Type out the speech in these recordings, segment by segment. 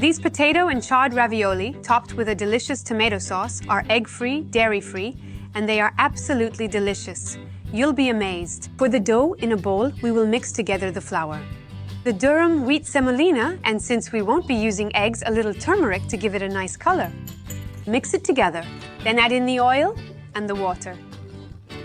These potato and chard ravioli, topped with a delicious tomato sauce, are egg-free, dairy-free, and they are absolutely delicious. You'll be amazed. For the dough in a bowl, we will mix together the flour, the durum wheat semolina, and since we won't be using eggs, a little turmeric to give it a nice color. Mix it together, then add in the oil and the water.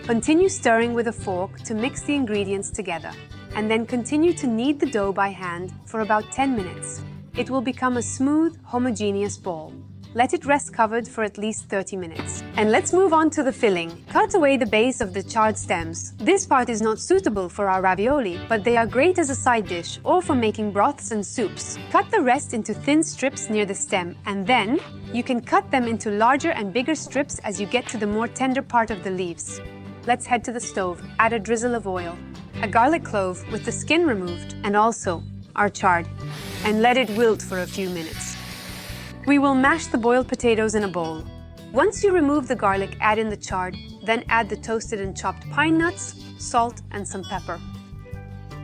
Continue stirring with a fork to mix the ingredients together, and then continue to knead the dough by hand for about 10 minutes. It will become a smooth, homogeneous ball. Let it rest covered for at least 30 minutes. And let's move on to the filling. Cut away the base of the chard stems. This part is not suitable for our ravioli, but they are great as a side dish or for making broths and soups. Cut the rest into thin strips near the stem, and then you can cut them into larger and bigger strips as you get to the more tender part of the leaves. Let's head to the stove. Add a drizzle of oil, a garlic clove with the skin removed, and also our chard, and let it wilt for a few minutes. We will mash the boiled potatoes in a bowl. Once you remove the garlic, add in the chard, then add the toasted and chopped pine nuts, salt, and some pepper.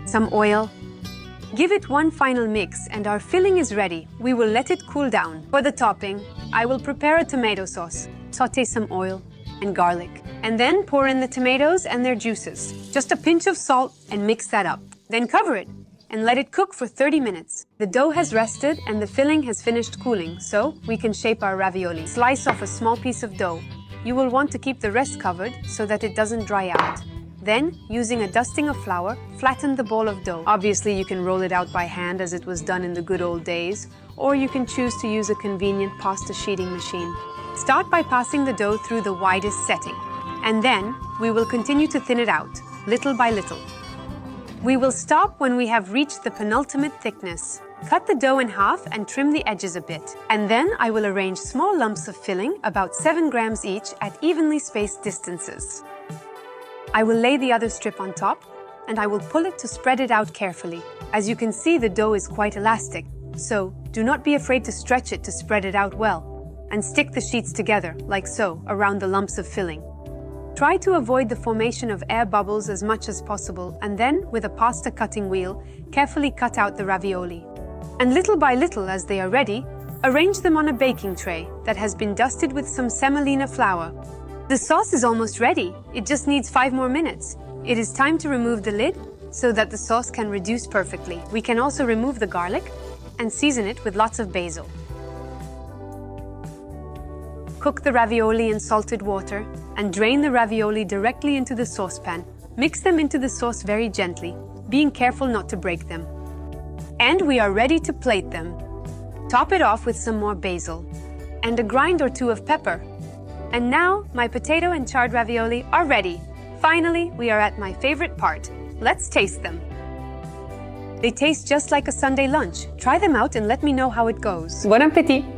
Some oil. Give it one final mix and our filling is ready. We will let it cool down. For the topping, I will prepare a tomato sauce. Sauté some oil and garlic, and then pour in the tomatoes and their juices. Just a pinch of salt and mix that up. Then cover it and let it cook for 30 minutes. The dough has rested and the filling has finished cooling, so we can shape our ravioli. Slice off a small piece of dough. You will want to keep the rest covered so that it doesn't dry out. Then, using a dusting of flour, flatten the ball of dough. Obviously, you can roll it out by hand as it was done in the good old days, or you can choose to use a convenient pasta sheeting machine. Start by passing the dough through the widest setting, and then we will continue to thin it out, little by little. We will stop when we have reached the penultimate thickness. Cut the dough in half and trim the edges a bit. And then I will arrange small lumps of filling, about 7 grams each, at evenly spaced distances. I will lay the other strip on top, and I will pull it to spread it out carefully. As you can see, the dough is quite elastic, so do not be afraid to stretch it to spread it out well. And stick the sheets together, like so, around the lumps of filling. Try to avoid the formation of air bubbles as much as possible, and then, with a pasta cutting wheel, carefully cut out the ravioli. And little by little, as they are ready, arrange them on a baking tray that has been dusted with some semolina flour. The sauce is almost ready. It just needs 5 more minutes. It is time to remove the lid so that the sauce can reduce perfectly. We can also remove the garlic and season it with lots of basil. Cook the ravioli in salted water and drain the ravioli directly into the saucepan. Mix them into the sauce very gently, being careful not to break them. And we are ready to plate them. Top it off with some more basil and a grind or 2 of pepper. And now my potato and chard ravioli are ready. Finally, we are at my favorite part. Let's taste them. They taste just like a Sunday lunch. Try them out and let me know how it goes. Bon appétit!